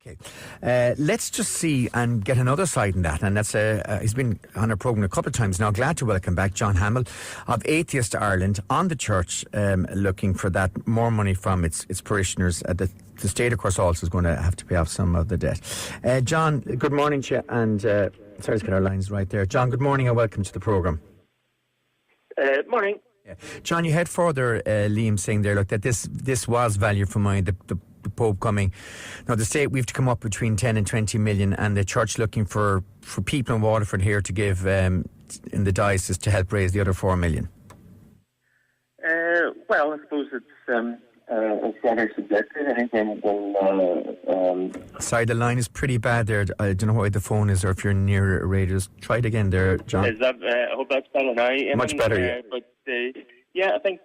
Okay, let's just see and get another side in that, and that's he's been on our programme a couple of times now. Glad to welcome back John Hamill of Atheist Ireland on the church, looking for that more money from its parishioners. The state, of course, also is going to have to pay off some of the debt. John, good morning to you, and sorry, let's get our lines right there. John, good morning and welcome to the programme. Morning. Yeah. John, you had further Liam saying there, look, that this was value for money, the Pope coming. Now, the state, we have to come up between 10 and 20 million, and the church looking for people in Waterford here to give in the diocese to help raise the other 4 million. Well, I suppose it's rather subjective. I think Sorry, the line is pretty bad there. I don't know why the phone is, or if you're near a radio. Just try it again there, John. Is that? I hope that's better now. Much better, yeah. But I think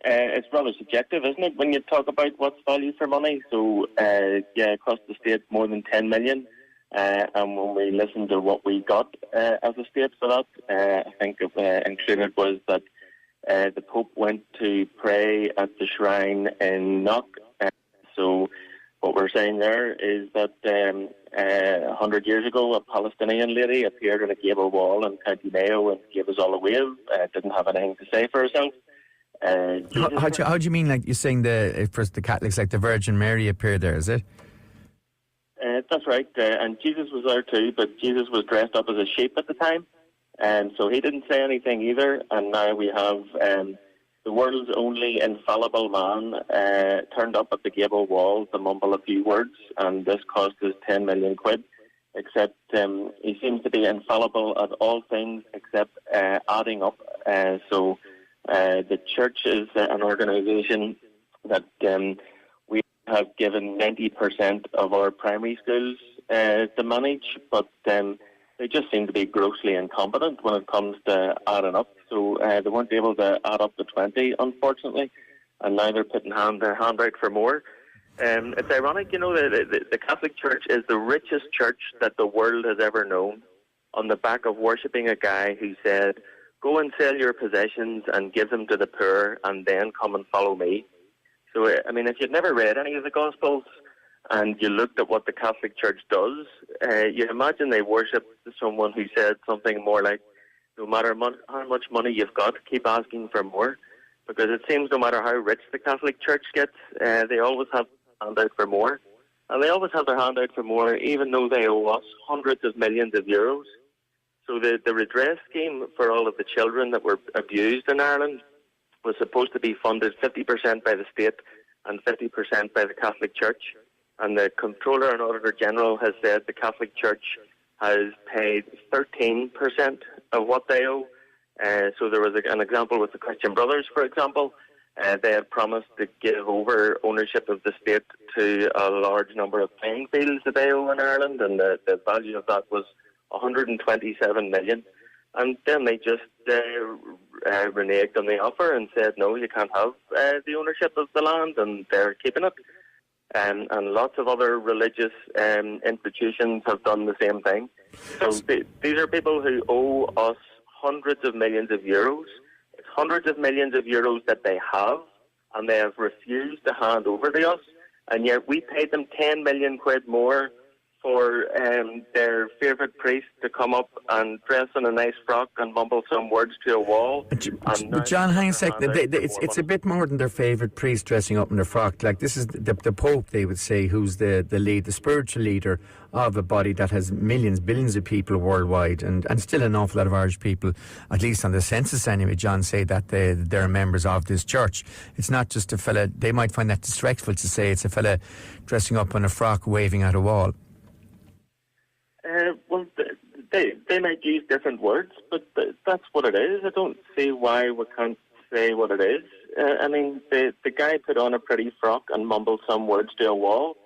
it's rather subjective, isn't it, when you talk about what's value for money? So, across the state, more than 10 million. And when we listened to what we got as a state for that, I think included was that the Pope went to pray at the shrine in Knock. So what we're saying there is that 100 years ago, a Palestinian lady appeared on a gable wall in County Mayo and gave us all a wave. Didn't have anything to say for herself. How do you mean, like you're saying for the Catholics, like the Virgin Mary appeared there, is it? That's right. And Jesus was there too, but Jesus was dressed up as a sheep at the time. So he didn't say anything either. And now we have the world's only infallible man turned up at the gable wall to mumble a few words, and this cost us 10 million quid. Except he seems to be infallible at all things except adding up. So the church is an organisation that we have given 90% of our primary schools to manage, but they just seem to be grossly incompetent when it comes to adding up. So they weren't able to add up to 20, unfortunately, and now they're putting their hand out for more. It's ironic, the Catholic Church is the richest church that the world has ever known, on the back of worshipping a guy who said, go and sell your possessions and give them to the poor and then come and follow me. So, if you'd never read any of the Gospels and you looked at what the Catholic Church does, you imagine they worship someone who said something more like, no matter how much money you've got, keep asking for more. Because it seems no matter how rich the Catholic Church gets, they always have their hand out for more. And they always have their hand out for more, even though they owe us hundreds of millions of euros. So the redress scheme for all of the children that were abused in Ireland was supposed to be funded 50% by the state and 50% by the Catholic Church. And the Comptroller and Auditor General has said the Catholic Church has paid 13% of what they owe. So there was an example with the Christian Brothers, for example. They had promised to give over ownership of the state to a large number of playing fields that they owe in Ireland, and the value of that was 127 million. And then they just reneged on the offer and said, no, you can't have the ownership of the land, and they're keeping it. And lots of other religious institutions have done the same thing. So these are people who owe us hundreds of millions of euros. It's hundreds of millions of euros that they have, and they have refused to hand over to us. And yet we paid them 10 million quid more for their favourite priest to come up and dress in a nice frock and mumble some words to a wall. But John, hang on a sec, it's a bit more than their favourite priest dressing up in their frock. Like, this is the Pope, they would say, who's the lead, the spiritual leader of a body that has millions, billions of people worldwide, and still an awful lot of Irish people, at least on the census anyway, John, say that they're members of this church. It's not just a fella, they might find that disrespectful to say it's a fella dressing up in a frock waving at a wall. Well, they might use different words, but that's what it is. I don't see why we can't say what it is. The guy put on a pretty frock and mumbled some words to a wall,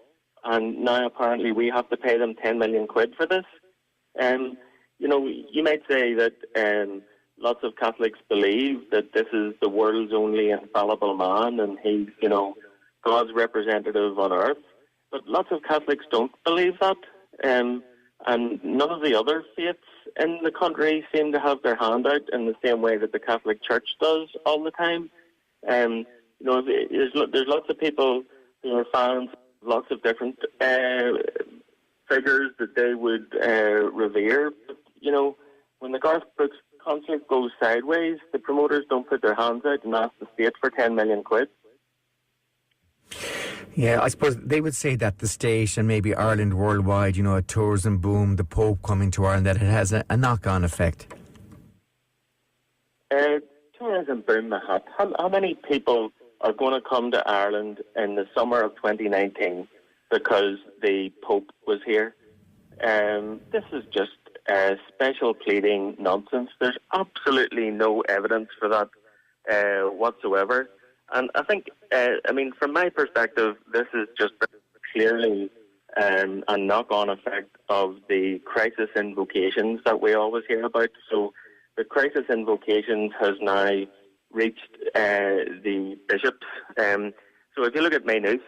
and now apparently we have to pay them 10 million quid for this. You might say that lots of Catholics believe that this is the world's only infallible man, and he's, God's representative on earth. But lots of Catholics don't believe that. And none of the other faiths in the country seem to have their hand out in the same way that the Catholic Church does all the time. There's lots of people who are fans lots of different figures that they would revere. But, you know, when the Garth Brooks concert goes sideways, the promoters don't put their hands out and ask the state for 10 million quid. Yeah, I suppose they would say that the state and maybe Ireland worldwide, you know, a tourism boom, the Pope coming to Ireland, that it has a knock-on effect. Tourism boom, how many people are going to come to Ireland in the summer of 2019 because the Pope was here? This is just special pleading nonsense. There's absolutely no evidence for that whatsoever. And I think, from my perspective, this is just clearly a knock-on effect of the crisis invocations that we always hear about. So the crisis invocations has now reached the bishops. So if you look at Maynooth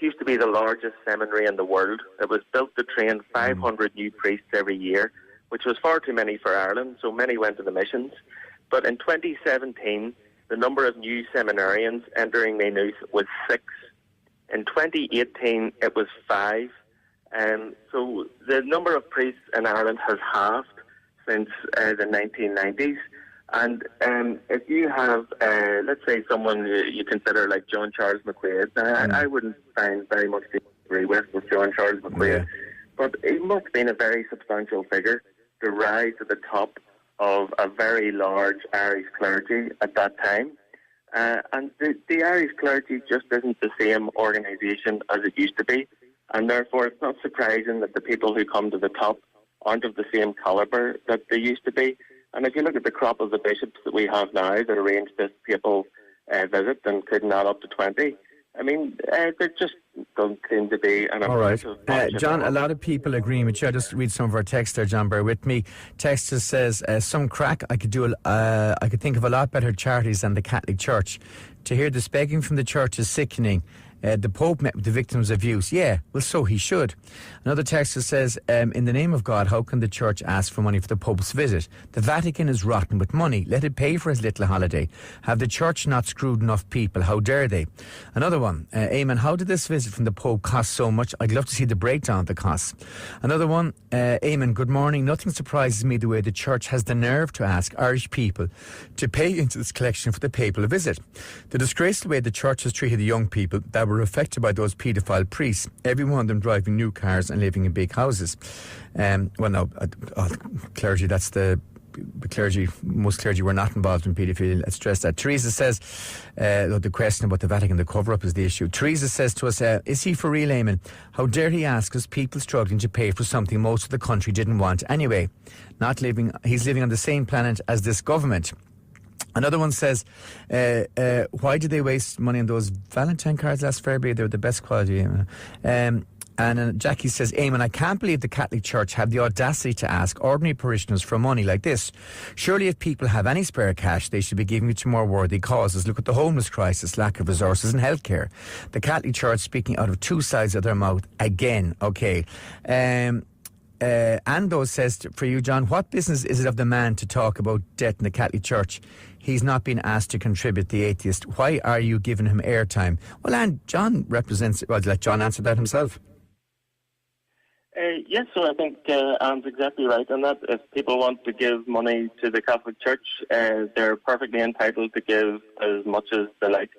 used to be the largest seminary in the world. It was built to train 500 new priests every year, which was far too many for Ireland, so many went to the missions. But in 2017, the number of new seminarians entering Maynooth was 6. In 2018, it was 5. So the number of priests in Ireland has halved since the 1990s. And if you have, let's say, someone you consider like John Charles McQuaid, I wouldn't find very much to agree with John Charles McQuaid, but he must have been a very substantial figure to rise to the top of a very large Irish clergy at that time. And the Irish clergy just isn't the same organisation as it used to be. And therefore, it's not surprising that the people who come to the top aren't of the same calibre that they used to be. And if you look at the crop of the bishops that we have now that arranged this papal visit and couldn't add up to 20, there just don't seem to be an all right. John, a lot of people agreeing with you. I'll just read some of our texts there, John, bear with me. Texter says, some crack, I could think of a lot better charities than the Catholic Church. To hear this begging from the Church is sickening. The Pope met with the victims of abuse. Yeah, well, so he should. Another texter says, in the name of God, how can the Church ask for money for the Pope's visit? The Vatican is rotten with money. Let it pay for his little holiday. Have the Church not screwed enough people? How dare they? Another one, Eamon, how did this visit from the Pope cost so much? I'd love to see the breakdown of the costs. Another one, Eamon, good morning. Nothing surprises me the way the Church has the nerve to ask Irish people to pay into this collection for the papal visit. The disgraceful way the Church has treated the young people that were affected by those paedophile priests, every one of them driving new cars and living in big houses. Clergy, that's the clergy, most clergy were not involved in paedophilia. Let's stress that. Teresa says, the question about the Vatican, the cover-up is the issue. Teresa says to us, is he for real, Eamon? How dare he ask us, people struggling to pay for something most of the country didn't want anyway? He's living on the same planet as this government. Another one says, why did they waste money on those Valentine cards last February? They were the best quality. And Jackie says, Eamon, I can't believe the Catholic Church have the audacity to ask ordinary parishioners for money like this. Surely if people have any spare cash, they should be giving it to more worthy causes. Look at the homeless crisis, lack of resources in healthcare. The Catholic Church speaking out of two sides of their mouth again. Okay. Ando says, for you, John, what business is it of the man to talk about debt in the Catholic Church? He's not been asked to contribute, the atheist. Why are you giving him airtime? Well, and John represents... Well, let John answer that himself. Yes, so I think Anne's exactly right on that. If people want to give money to the Catholic Church, they're perfectly entitled to give as much as they like.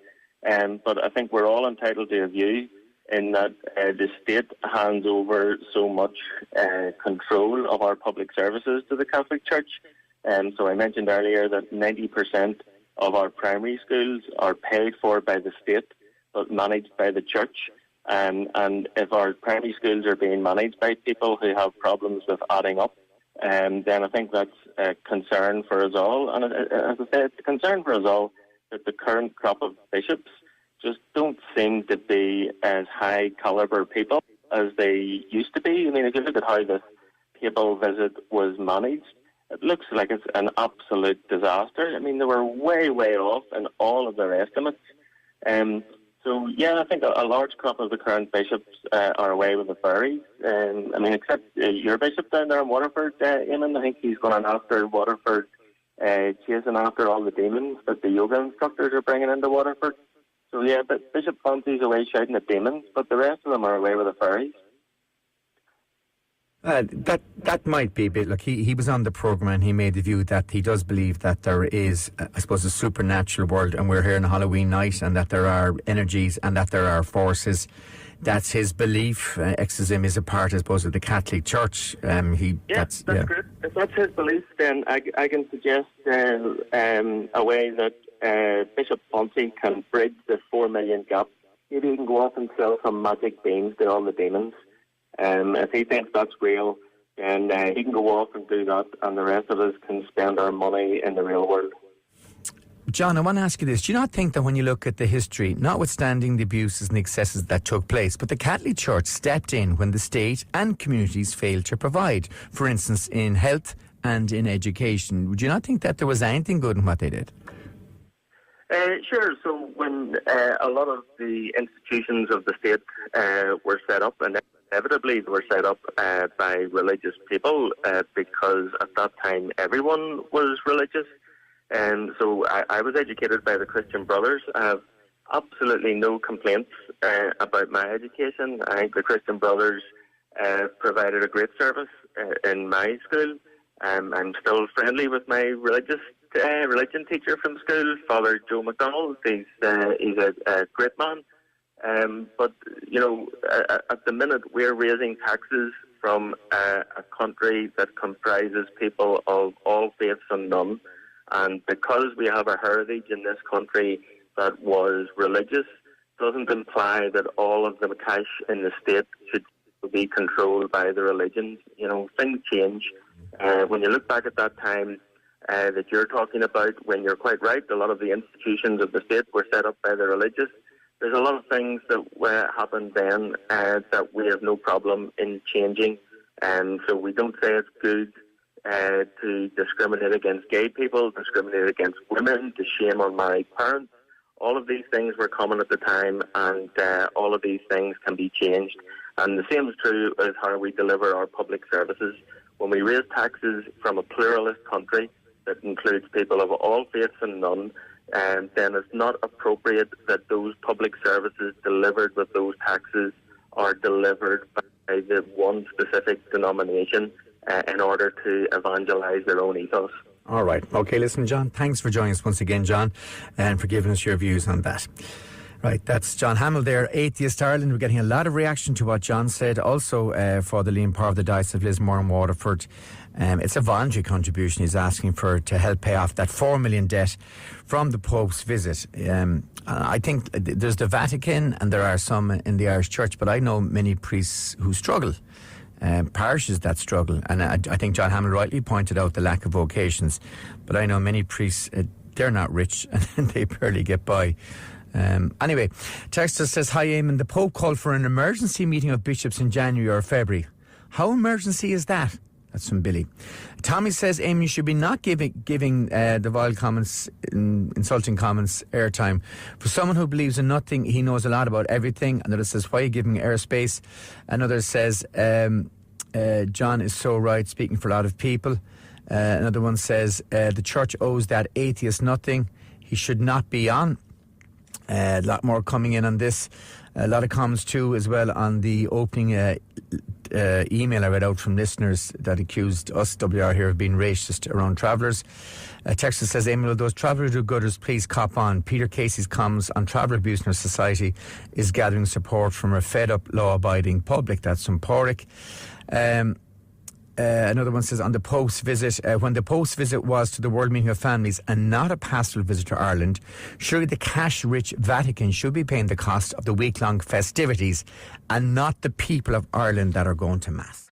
But I think we're all entitled to a view in that the state hands over so much control of our public services to the Catholic Church. So I mentioned earlier that 90% of our primary schools are paid for by the state but managed by the church. And if our primary schools are being managed by people who have problems with adding up, then I think that's a concern for us all. And as I say, it's a concern for us all that the current crop of bishops just don't seem to be as high calibre people as they used to be. I mean, if you look at how this papal visit was managed, it looks like it's an absolute disaster. I mean, they were way, way off in all of their estimates. So, yeah, I think a large crop of the current bishops are away with the fairies. Except your bishop down there in Waterford, Eamon, I think he's going after Waterford, chasing after all the demons that the yoga instructors are bringing into Waterford. So yeah, but Bishop Fonzie's away shouting at demons, but the rest of them are away with the fairies. That might be a bit. Look, he was on the programme and he made the view that he does believe that there is, I suppose, a supernatural world, and we're here on Halloween night, and that there are energies and that there are forces. That's his belief. Exorcism is a part, I suppose, of the Catholic Church. That's good. If that's his belief, then I can suggest a way that Bishop Fonzie can bridge the 4 million gap. Maybe he can go off and sell some magic beans to all the demons. If he thinks that's real, then he can go off and do that, and the rest of us can spend our money in the real world. John, I want to ask you this. Do you not think that when you look at the history, notwithstanding the abuses and excesses that took place, but the Catholic Church stepped in when the state and communities failed to provide, for instance, in health and in education? Would you not think that there was anything good in what they did? Sure. So when a lot of the institutions of the state were set up, and inevitably they were set up by religious people because at that time everyone was religious. And so I was educated by the Christian Brothers. I have absolutely no complaints about my education. I think the Christian Brothers provided a great service in my school. I'm still friendly with my religion teacher from school, Father Joe McDonald. He's a great man. But, you know, at the minute we're raising taxes from a country that comprises people of all faiths and none. And because we have a heritage in this country that was religious, doesn't imply that all of the cash in the state should be controlled by the religions. You know, things change. When you look back at that time that you're talking about, when you're quite right, a lot of the institutions of the state were set up by the religious. There's a lot of things that happened then that we have no problem in changing. And so we don't say it's good to discriminate against gay people, discriminate against women, to shame unmarried parents. All of these things were common at the time, and all of these things can be changed. And the same is true as how we deliver our public services. When we raise taxes from a pluralist country that includes people of all faiths and none, then it's not appropriate that those public services delivered with those taxes are delivered by the one specific denomination in order to evangelise their own ethos. All right. Okay, listen, John, thanks for joining us once again, John, and for giving us your views on that. Right, that's John Hamill there, Atheist Ireland. We're getting a lot of reaction to what John said. Also, for the Liam Power of the Diocese of Lismore and Waterford, it's a voluntary contribution he's asking for to help pay off that 4 million debt from the Pope's visit. I think there's the Vatican and there are some in the Irish Church, but I know many priests who struggle. Parishes that struggle, and I think John Hamill rightly pointed out the lack of vocations, but I know many priests, they're not rich and they barely get by. Anyway, Texter says, hi Eamon, the Pope called for an emergency meeting of bishops in January or February. How emergency is that? That's from Billy. Tommy says, Eamon, you should be not giving the vile comments, insulting comments, airtime. For someone who believes in nothing, he knows a lot about everything. Another says, why are you giving airspace? Another says, John is so right, speaking for a lot of people. Another one says, the church owes that atheist nothing. He should not be on. A lot more coming in on this. A lot of comments too as well on the opening email I read out from listeners that accused us, WLR here, of being racist around travellers. Texas says, Emil, those traveller do-gooders, please cop on. Peter Casey's comments on traveller abuse in our society is gathering support from a fed-up, law-abiding public. That's from Porrick. Another one says, on the Pope's visit, when the Pope's visit was to the World Meeting of Families and not a pastoral visit to Ireland, surely the cash-rich Vatican should be paying the cost of the week-long festivities and not the people of Ireland that are going to Mass.